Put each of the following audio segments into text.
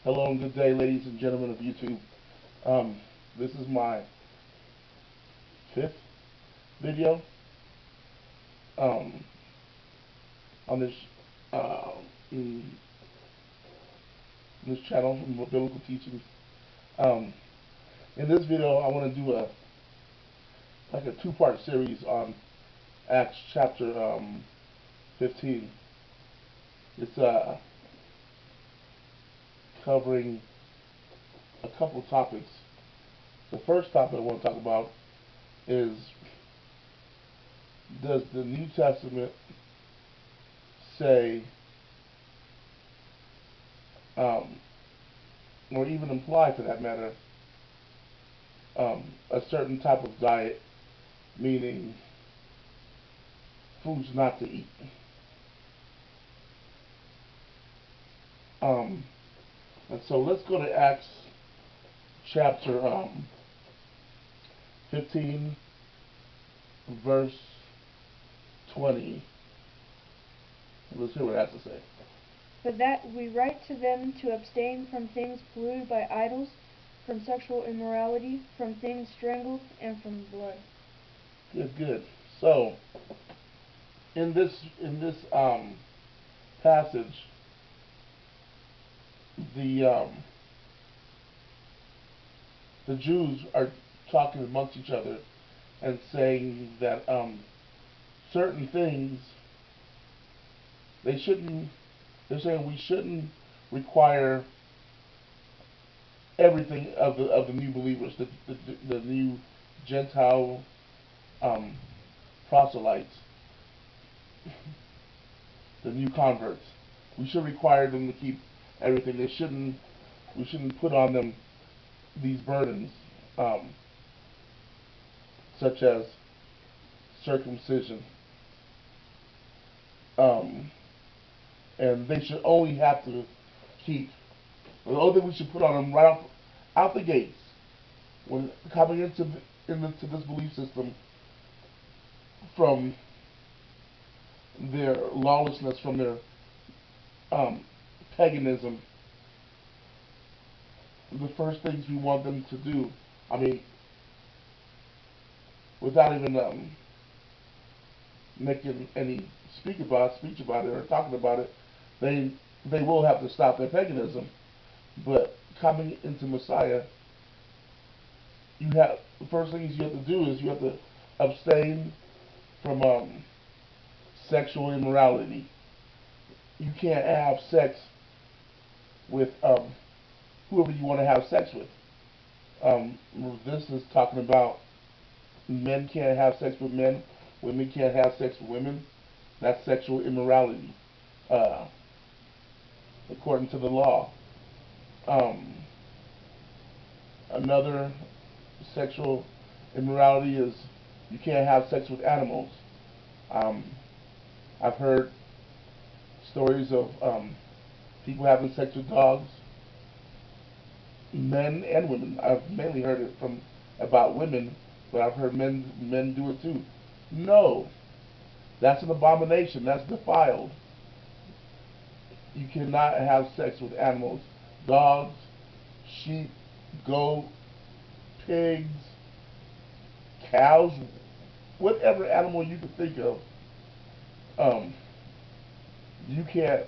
Hello and good day, ladies and gentlemen of YouTube. Um, this is my fifth video um, on uh, in this channel from Biblical Teachings. Um, in this video, I want to do a two-part series on Acts chapter 15. It's covering a couple topics. The first topic I want to talk about is, does the New Testament say, um, or even imply for that matter, a certain type of diet, meaning foods not to eat? Um, and so let's go to Acts chapter 15, verse 20. Let's hear what it has to say. But that we write to them to abstain from things polluted by idols, from sexual immorality, from things strangled, and from blood. Good. So, in this passage, the um, the Jews are talking amongst each other and saying that certain things they shouldn't. They're saying we shouldn't require everything of the new believers, the new Gentile um, proselytes, the new converts. We should require them to keep everything. They shouldn't. We shouldn't put on them these burdens, um, such as circumcision, um, and they should only have to keep. The only thing we should put on them right out the gates when coming into this belief system from their lawlessness, from their um, paganism. The first things we want them to do, I mean, without even making any speech about it or talking about it, they will have to stop their paganism. But coming into Messiah, the first things you have to do is you have to abstain from sexual immorality. You can't have sex with whoever you want to have sex with. Um, this is talking about men can't have sex with men, women can't have sex with women. That's sexual immorality, uh, according to the law. Um, Another sexual immorality is you can't have sex with animals. Um, I've heard stories of people having sex with dogs, men and women. I've mainly heard it from about women, but I've heard men do it too. No, that's an abomination. That's defiled. You cannot have sex with animals, dogs, sheep, goat, pigs, cows, whatever animal you can think of. Um, you can't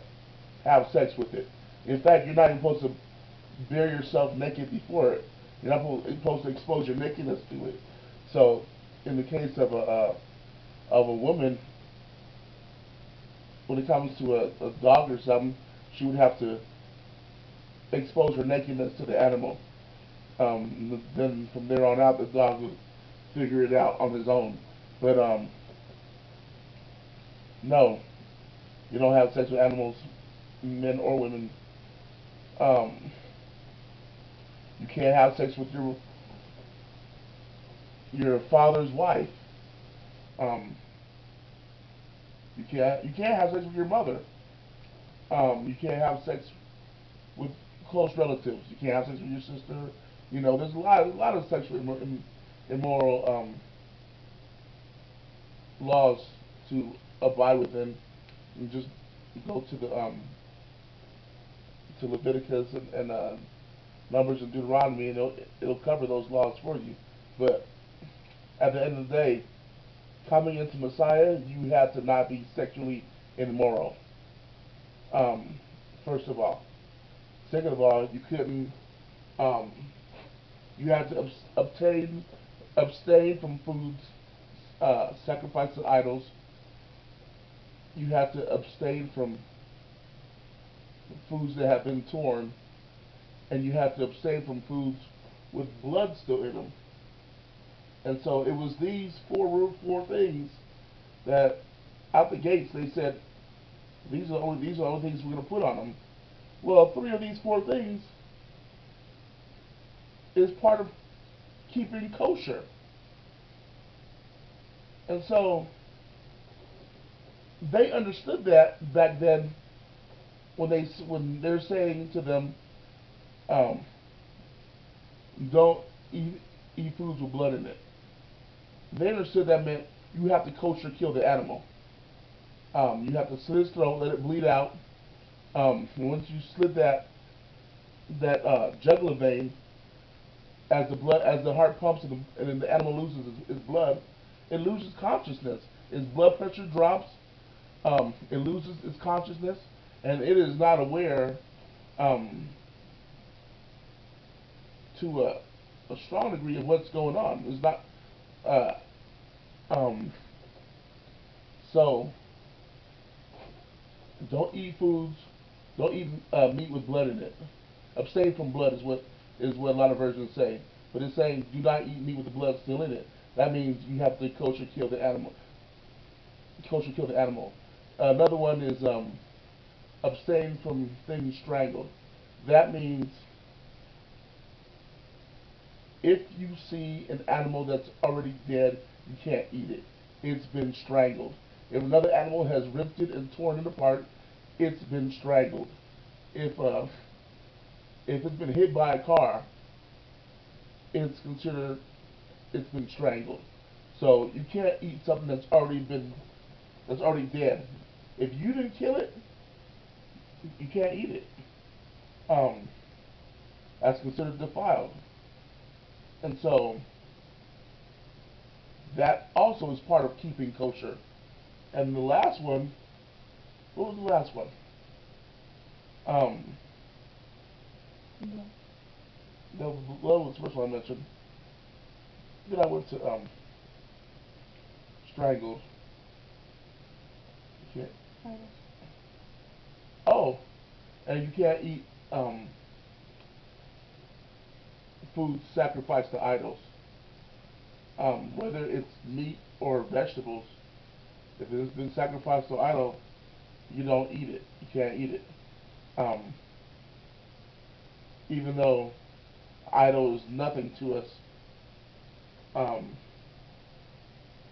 have sex with it. In fact, you're not even supposed to bare yourself naked before it. You're not supposed to expose your nakedness to it. So, in the case of a woman, when it comes to a dog or something, she would have to expose her nakedness to the animal. Then from there on out, the dog would figure it out on his own. But no, you don't have sex with animals, men or women. Um, you can't have sex with your father's wife. Um, you can't have sex with your mother. You can't have sex with close relatives. You can't have sex with your sister. You know, there's a lot of sexual immoral laws to abide within. And just go to Leviticus and Numbers and Deuteronomy, and it'll cover those laws for you. But at the end of the day, coming into Messiah, you had to not be sexually immoral. First of all. Second of all, you couldn't. Um, you had to abstain from foods sacrificed to idols. You had to abstain from foods that have been torn, and you have to abstain from foods with blood still in them. And so it was these four things that out the gates they said these are the only things we're going to put on them. Well, three of these four things is part of keeping kosher. And so they understood that back then when they're saying to them, um, don't eat foods with blood in it. They understood that meant you have to kosher kill the animal. You have to slit its throat, let it bleed out. Once you slit that jugular vein, as the heart pumps and the animal loses its blood, it loses consciousness. Its blood pressure drops. It loses its consciousness, and it is not aware to a strong degree of what's going on. It's not. Um, so don't eat foods. Don't eat meat with blood in it. Abstain from blood is what a lot of versions say. But it's saying do not eat meat with the blood still in it. That means you have to kosher kill the animal. Kosher kill the animal. Another one is abstain from things strangled. That means if you see an animal that's already dead, you can't eat it. It's been strangled. If another animal has ripped it and torn it apart, it's been strangled. If it's been hit by a car, it's considered it's been strangled. So you can't eat something that's already dead. If you didn't kill it, you can't eat it. Um, that's considered defiled. And so that also is part of keeping kosher. And the last one, what was the last one? The blood was the first one I mentioned. Then I went to strangled. You can't. Oh, and you can't eat food sacrificed to idols. Whether it's meat or vegetables, if it has been sacrificed to idol, you don't eat it. You can't eat it. Um, Even though idol is nothing to us, um,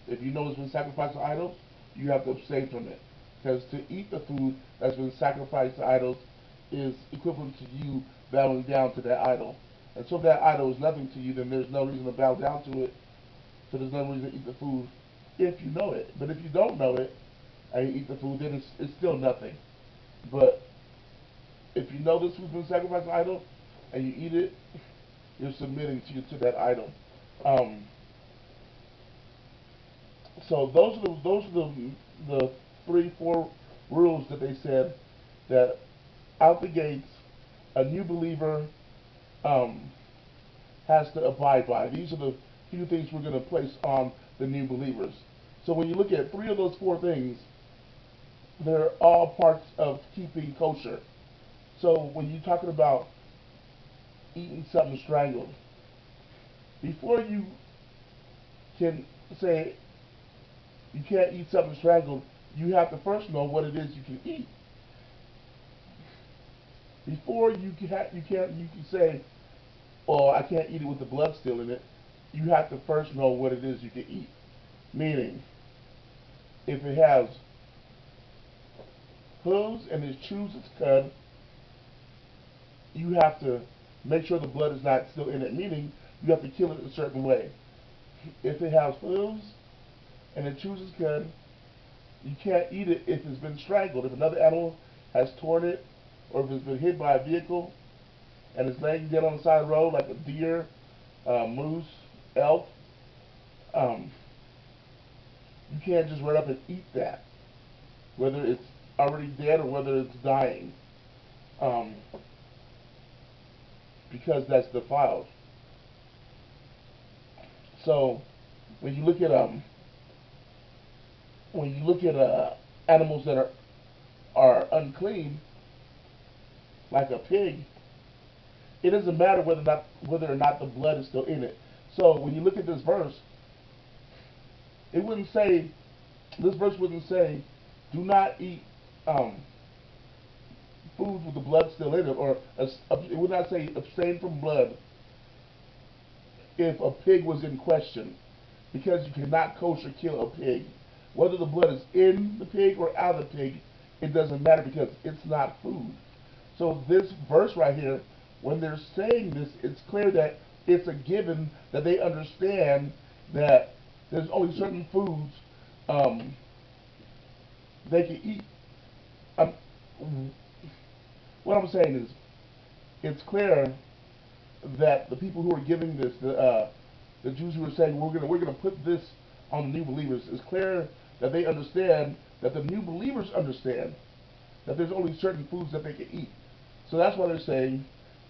if you know it's been sacrificed to idols, you have to abstain from it. Because to eat the food that's been sacrificed to idols is equivalent to you bowing down to that idol. And so if that idol is nothing to you, then there's no reason to bow down to it. So there's no reason to eat the food if you know it. But if you don't know it and you eat the food, then it's still nothing. But if you know this food's been sacrificed to idol and you eat it, you're submitting to that idol. Um, so those are the 3-4 rules that they said that out the gates a new believer um, has to abide by. These are the few things we're going to place on the new believers. So when you look at 3 of those 4 things, they're all parts of keeping kosher. So when you're talking about eating something strangled, before you can say you can't eat something strangled, you have to first know what it is you can eat. Before you can say, "Oh, I can't eat it with the blood still in it." You have to first know what it is you can eat. Meaning, if it has hooves and it chews its cud, you have to make sure the blood is not still in it. Meaning, you have to kill it a certain way. If it has hooves and it chews its cud, you can't eat it if it's been strangled. If another animal has torn it or if it's been hit by a vehicle and it's laying dead on the side of the road, like a deer, moose, elk, um, you can't just run up and eat that, whether it's already dead or whether it's dying, because that's defiled. So when you look at animals that are unclean, like a pig, it doesn't matter whether or not the blood is still in it. So when you look at this verse, this verse wouldn't say, do not eat food with the blood still in it, or it would not say abstain from blood if a pig was in question, because you cannot kosher kill a pig. Whether the blood is in the pig or out of the pig, it doesn't matter because it's not food. So this verse right here, when they're saying this, it's clear that it's a given that they understand that there's only certain foods they can eat. Um, what I'm saying is, it's clear that the people who are giving this, the Jews who are saying we're gonna put this on the new believers, it's clear that they understand that the new believers understand that there's only certain foods that they can eat. So that's why they're saying,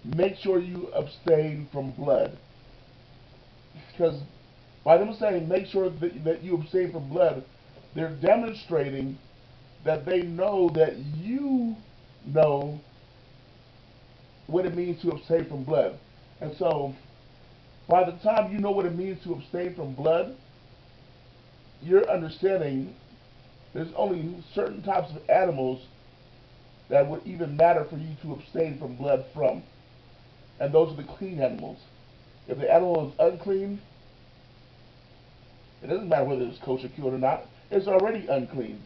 make sure you abstain from blood. Because by them saying, make sure that you abstain from blood, they're demonstrating that they know that you know what it means to abstain from blood. And so, by the time you know what it means to abstain from blood, you're understanding there's only certain types of animals that would even matter for you to abstain from blood from. And those are the clean animals. If the animal is unclean, it doesn't matter whether it's kosher killed or not. It's already unclean.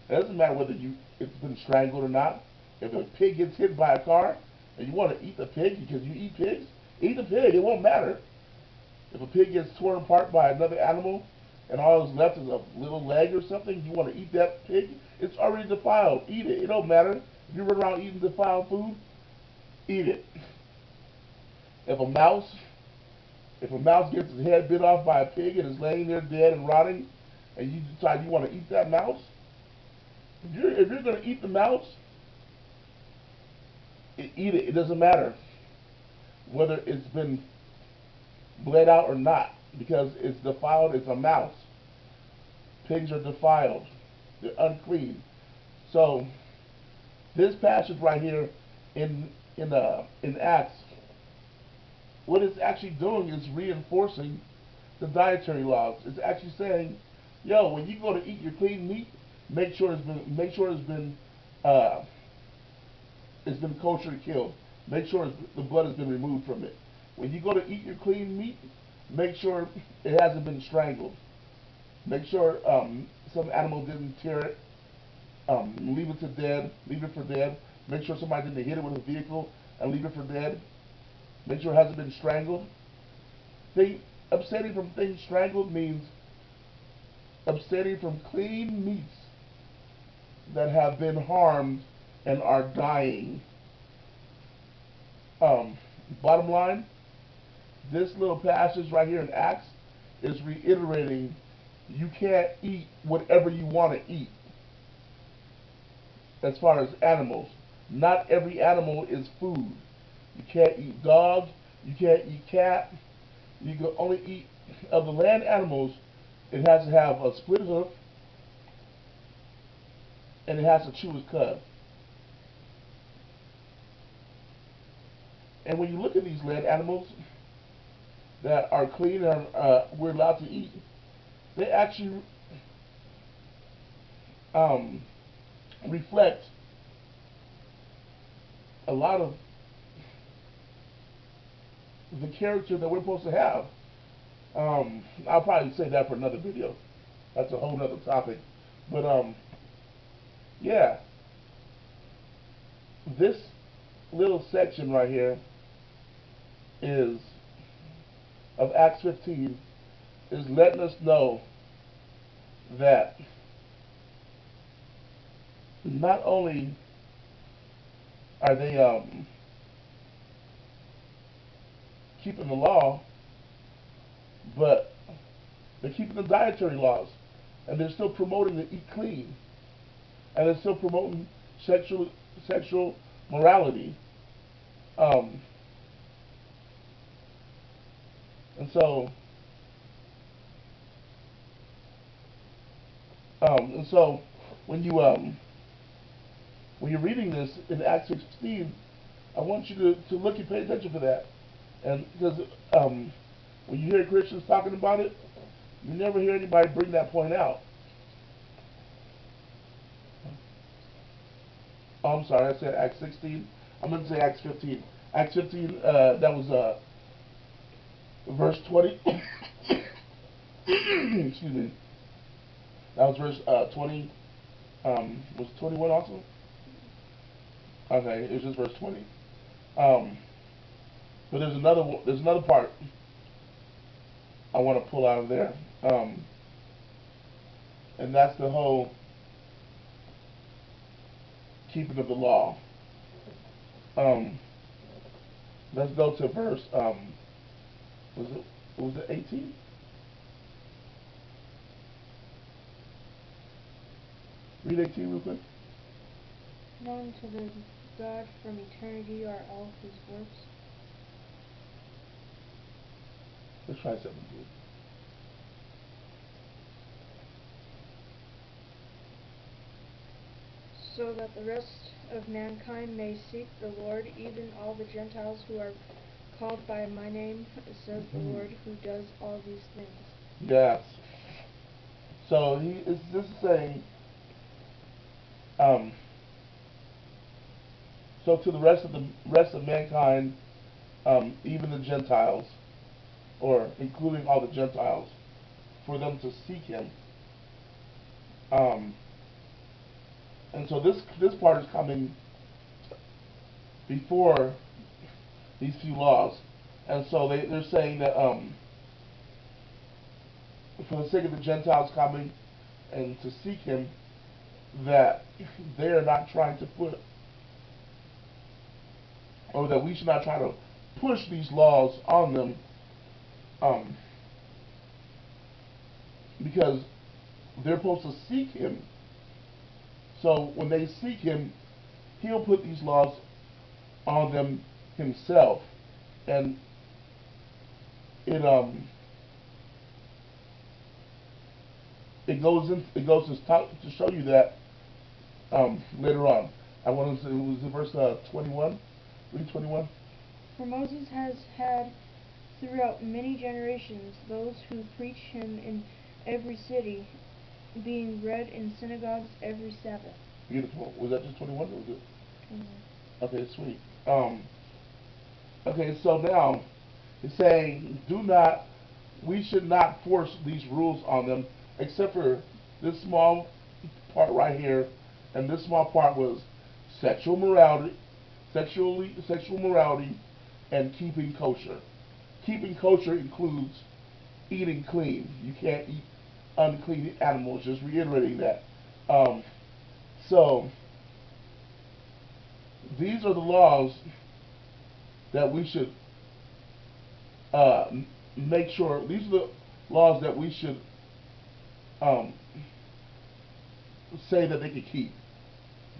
It doesn't matter whether it's been strangled or not. If a pig gets hit by a car and you want to eat the pig because you eat pigs, eat the pig. It won't matter. If a pig gets torn apart by another animal and all that's left is a little leg or something, you want to eat that pig, it's already defiled. Eat it. It don't matter. If you run around eating defiled food, eat it. If a mouse gets its head bit off by a pig and is laying there dead and rotting, and you decide you want to eat that mouse, if you're going to eat the mouse, eat it. It doesn't matter whether it's been bled out or not, because it's defiled. It's a mouse. Pigs are defiled. They're unclean. So this passage right here in Acts, what it's actually doing is reinforcing the dietary laws. It's actually saying, yo, when you go to eat your clean meat, make sure it's been kosher killed. Make sure the blood has been removed from it. When you go to eat your clean meat, make sure it hasn't been strangled. Make sure some animal didn't tear it. Leave it for dead. Make sure somebody didn't hit it with a vehicle and leave it for dead. Make sure it hasn't been strangled. Abstaining from things strangled means abstaining from clean meats that have been harmed and are dying. Bottom line, this little passage right here in Acts is reiterating you can't eat whatever you want to eat. As far as animals, not every animal is food. You can't eat dog, you can't eat cat. You can only eat, of the land animals, it has to have a split hoof and it has to chew its cud. And when you look at these land animals that are clean and we're allowed to eat, they actually reflect a lot of the character that we're supposed to have. I'll probably say that for another video. That's a whole other topic. But yeah, this little section right here is of Acts 15 is letting us know that not only are they keeping the law, but they're keeping the dietary laws, and they're still promoting the eat clean, and they're still promoting sexual morality. Um, and so and so when you when you're reading this in Acts 16, I want you to look and pay attention for that, and because when you hear Christians talking about it, you never hear anybody bring that point out. Oh, I'm sorry, I said Acts 16. I'm going to say Acts 15. Acts 15, that was verse 20. Excuse me. That was verse 20. Was it 21 also? Okay, it was just verse 20. But there's another part I want to pull out of there, and that's the whole keeping of the law. Let's go to verse. Was it 18? Read 18 real quick. Known to the God from eternity are all his works. Let's try 17. So that the rest of mankind may seek the Lord, even all the Gentiles who are called by my name, says the Lord, who does all these things. Yes. So he is just saying, so to the rest of mankind, even the Gentiles, or including all the Gentiles, for them to seek him. And so this part is coming before these few laws, and so they're saying that for the sake of the Gentiles coming and to seek him, that they are not trying to put, or that we should not try to push these laws on them, because they're supposed to seek him. So when they seek him, he'll put these laws on them himself, and it goes to show you that later on. I want to say, it was verse 21. Read 21. For Moses has had throughout many generations those who preach him in every city, being read in synagogues every Sabbath. Beautiful. Was that just 21 or was it? Okay, sweet. Okay, so now it's saying, we should not force these rules on them, except for this small part right here, and this small part was sexual morality, sexual morality, and keeping kosher. Keeping kosher includes eating clean. You can't eat unclean animals. Just reiterating that. So these are the laws that we should make sure. These are the laws that we should say that they can keep.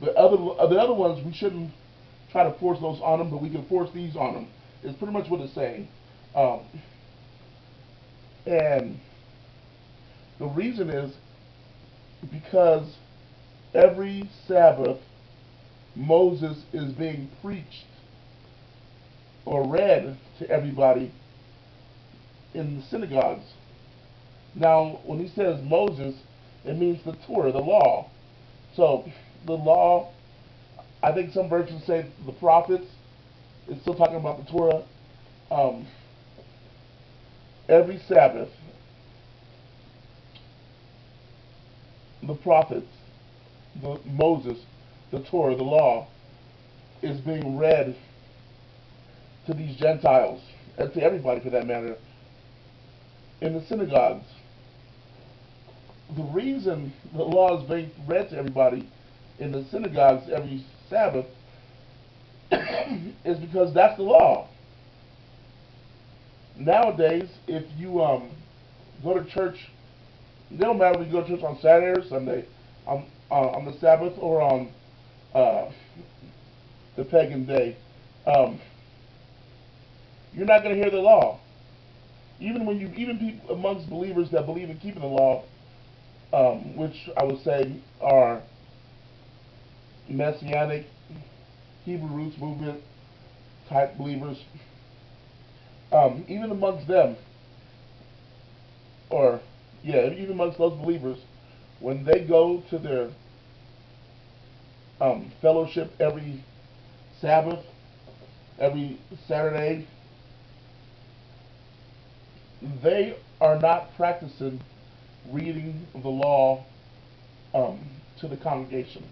The other ones we shouldn't try to force those on them, but we can force these on them. It's pretty much what it's saying. And the reason is because every Sabbath Moses is being preached or read to everybody in the synagogues. Now, when he says Moses, it means the Torah, the law. So, the law, I think some versions say the prophets. It's still talking about the Torah. Every Sabbath, the prophets, Moses, the Torah, the law, is being read to these Gentiles, and to everybody for that matter, in the synagogues. The reason the law is being read to everybody in the synagogues every Sabbath is because that's the law. Nowadays, if you go to church, it don't matter if you go to church on Saturday or Sunday, on the Sabbath or on uh, the pagan day, um, you're not going to hear the law. Even people amongst believers that believe in keeping the law, which I would say are Messianic, Hebrew roots movement type believers, even amongst them, or yeah, even amongst those believers, when they go to their fellowship every Sabbath, every Saturday, they are not practicing reading the law to the congregation.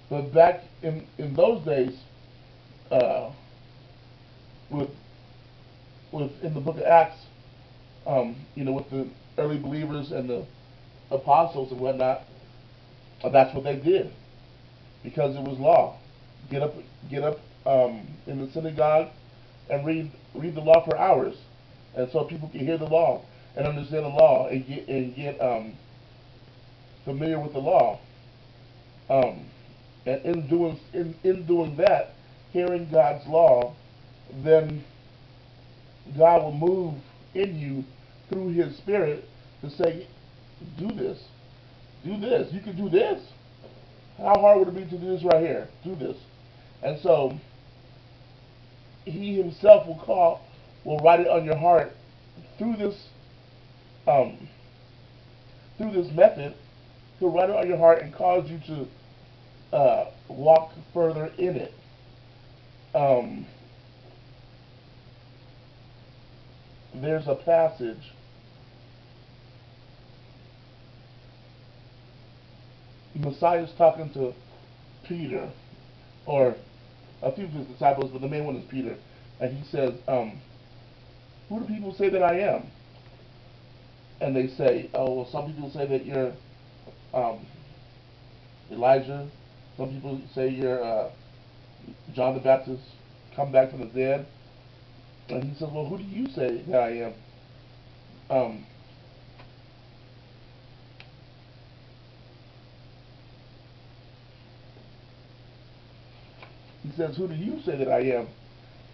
But back in those days, uh, with in the book of Acts, with the early believers and the apostles and whatnot, that's what they did because it was law. Get up, get up in the synagogue and read the law for hours, and so people can hear the law and understand the law and get familiar with the law. Um, and in doing that, hearing God's law, then God will move in you through His Spirit to say, do this, do this. You can do this. How hard would it be to do this right here? Do this. And so He Himself will write it on your heart through this um, through this method. He'll write it on your heart and cause you to walk further in it. Um, there's a passage. Messiah's talking to Peter, or a few of his disciples, but the main one is Peter, and he says, "Who do people say that I am?" And they say, "Oh, well, some people say that you're um, Elijah. Some people say you're John the Baptist, come back from the dead." And he says, "Well, who do you say that I am?" Um, he says, "Who do you say that I am?"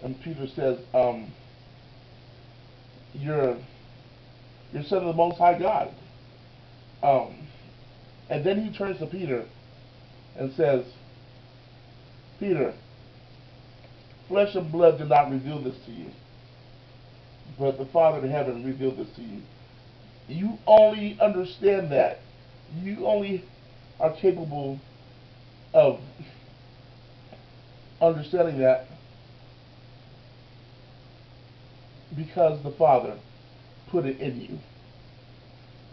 And Peter says, "You're son of the Most High God." Um, and then he turns to Peter and says, "Peter, flesh and blood did not reveal this to you, but the Father in heaven revealed this to you. You only understand that. You only are capable of understanding that because the Father put it in you."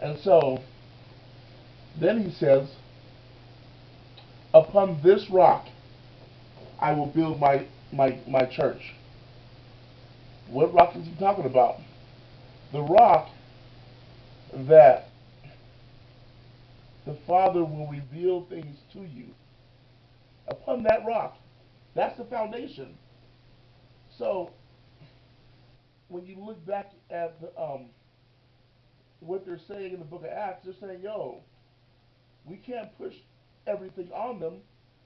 And so then he says, "Upon this rock I will build my church." What rock is he talking about? The rock that the Father will reveal things to you. Upon that rock. That's the foundation. So when you look back at what they're saying in the book of Acts, they're saying, "Yo, we can't push everything on them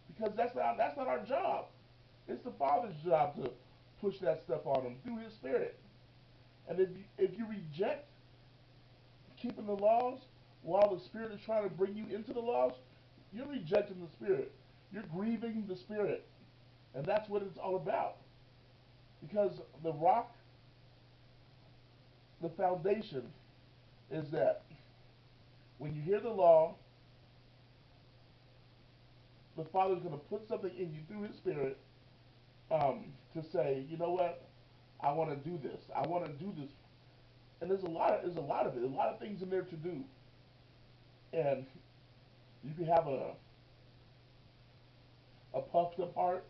because that's not our job. It's the Father's job to push that stuff on them through His Spirit." And if you reject keeping the laws while the Spirit is trying to bring you into the laws, you're rejecting the Spirit. You're grieving the Spirit. And that's what it's all about. Because the rock, the foundation, is that when you hear the law, the Father's going to put something in you through His Spirit to say, "You know what? I want to do this. I want to do this." And there's a lot of it. A lot of things in there to do. And you can have a puffed up heart.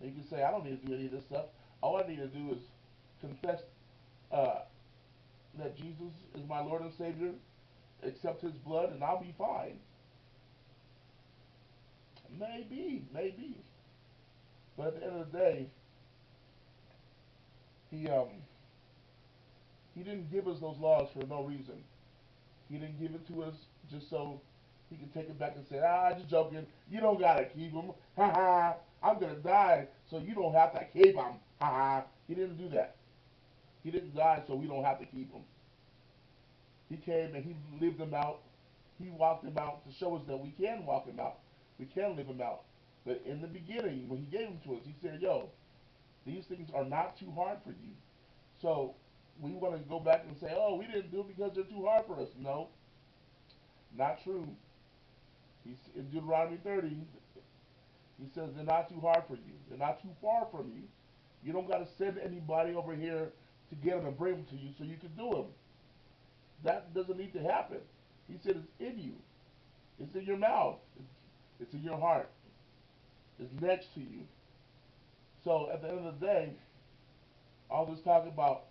And you can say, "I don't need to do any of this stuff. All I need to do is confess uh, that Jesus is my Lord and Savior, accept His blood, and I'll be fine." Maybe, maybe. But at the end of the day, he um he didn't give us those laws for no reason. He didn't give it to us just so he could take it back and say, just joking. You don't gotta keep them. Ha ha. I'm gonna die, so you don't have to keep them. Ha ha. He didn't do that. He didn't die, so we don't have to keep them. He came and he lived them out. He walked them out to show us that we can walk them out. We can live them out. But in the beginning, when he gave them to us, he said, yo, these things are not too hard for you. So we want to go back and say, oh, we didn't do it because they're too hard for us. No, not true. He's in Deuteronomy 30, he says they're not too hard for you. They're not too far from you. You don't got to send anybody over here to get them and bring them to you so you can do them. That doesn't need to happen. He said it's in you. It's in your mouth. It's in your heart. It's next to you. So at the end of the day, all this talk about,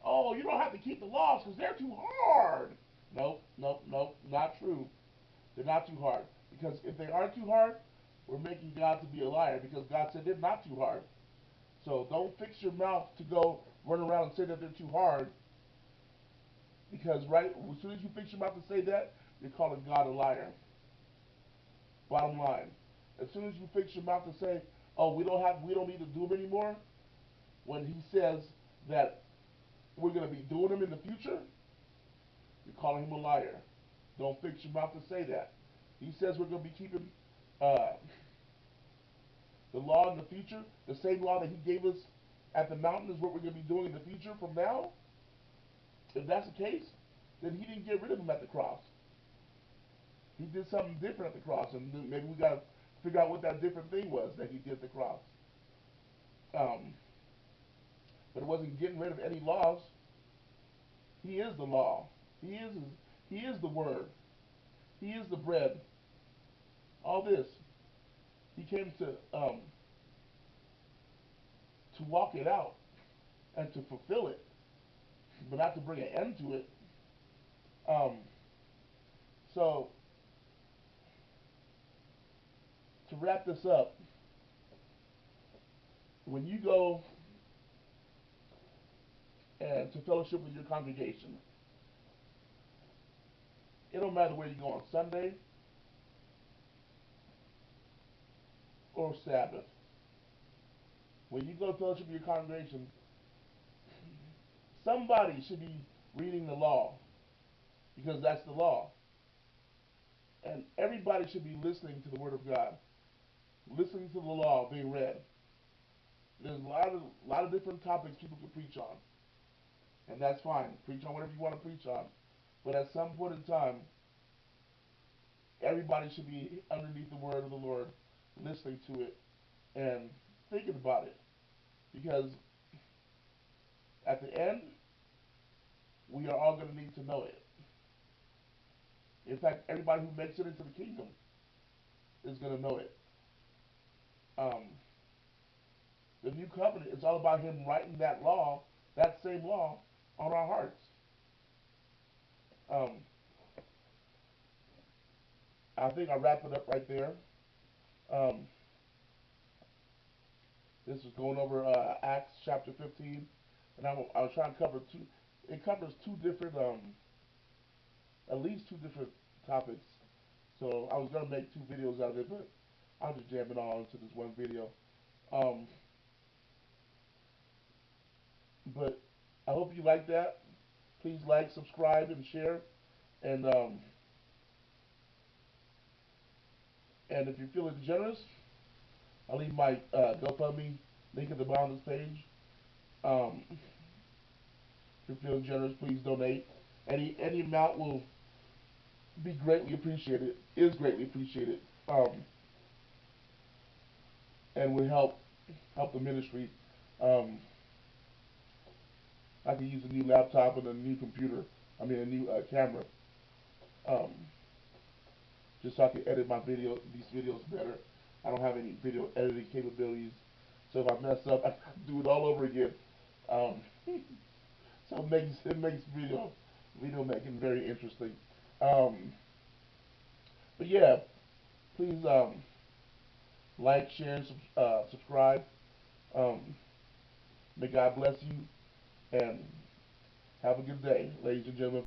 oh, you don't have to keep the laws because they're too hard. Nope, nope, nope, not true. They're not too hard. Because if they are too hard, we're making God to be a liar because God said they're not too hard. So don't fix your mouth to go run around and say that they're too hard. Because as soon as you fix your mouth to say that, you're calling God a liar. Bottom line. As soon as you fix your mouth to say, oh, we don't need to do them anymore, when he says that we're going to be doing them in the future, you're calling him a liar. Don't fix your mouth to say that. He says we're going to be keeping uh, the law in the future. The same law that he gave us at the mountain is what we're going to be doing in the future from now. If that's the case, then he didn't get rid of them at the cross. He did something different at the cross, and maybe we got to figure out what that different thing was that he did at the cross. Um, but it wasn't getting rid of any laws. He is the law. He is the word. He is the bread. All this. He came to walk it out and to fulfill it, but not to bring an end to it. Um, so to wrap this up, when you go and to fellowship with your congregation, it don't matter where you go on Sunday or Sabbath. When you go to fellowship with your congregation, somebody should be reading the law because that's the law. And everybody should be listening to the Word of God, listening to the law being read. There's a lot of different topics people can preach on, and that's fine. Preach on whatever you want to preach on. But at some point in time, everybody should be underneath the Word of the Lord, listening to it and thinking about it. Because at the end, we are all going to need to know it. In fact, everybody who makes it into the kingdom is going to know it. Um, the new covenant is all about him writing that law, that same law, on our hearts. Um, I think I'll wrap it up right there. Um, this is going over Acts chapter 15, and I was trying to cover two. It covers two different, at least two different topics. So I was gonna make two videos out of it, but I'll just jam it all into this one video. Um, but I hope you like that. Please like, subscribe, and share. And and if you're feeling generous, I'll leave my GoFundMe link at the bottom of this page. If you're feeling generous, please donate. Any amount will be greatly appreciated. Is greatly appreciated. And will help the ministry. Um, I can use a new laptop and a new computer. I mean, a new camera. Um, just so I can edit these videos better. I don't have any video editing capabilities, so if I mess up, I have to do it all over again. Um, so it makes video making very interesting. Um, but yeah, please like, share, and subscribe. May God bless you and have a good day, ladies and gentlemen.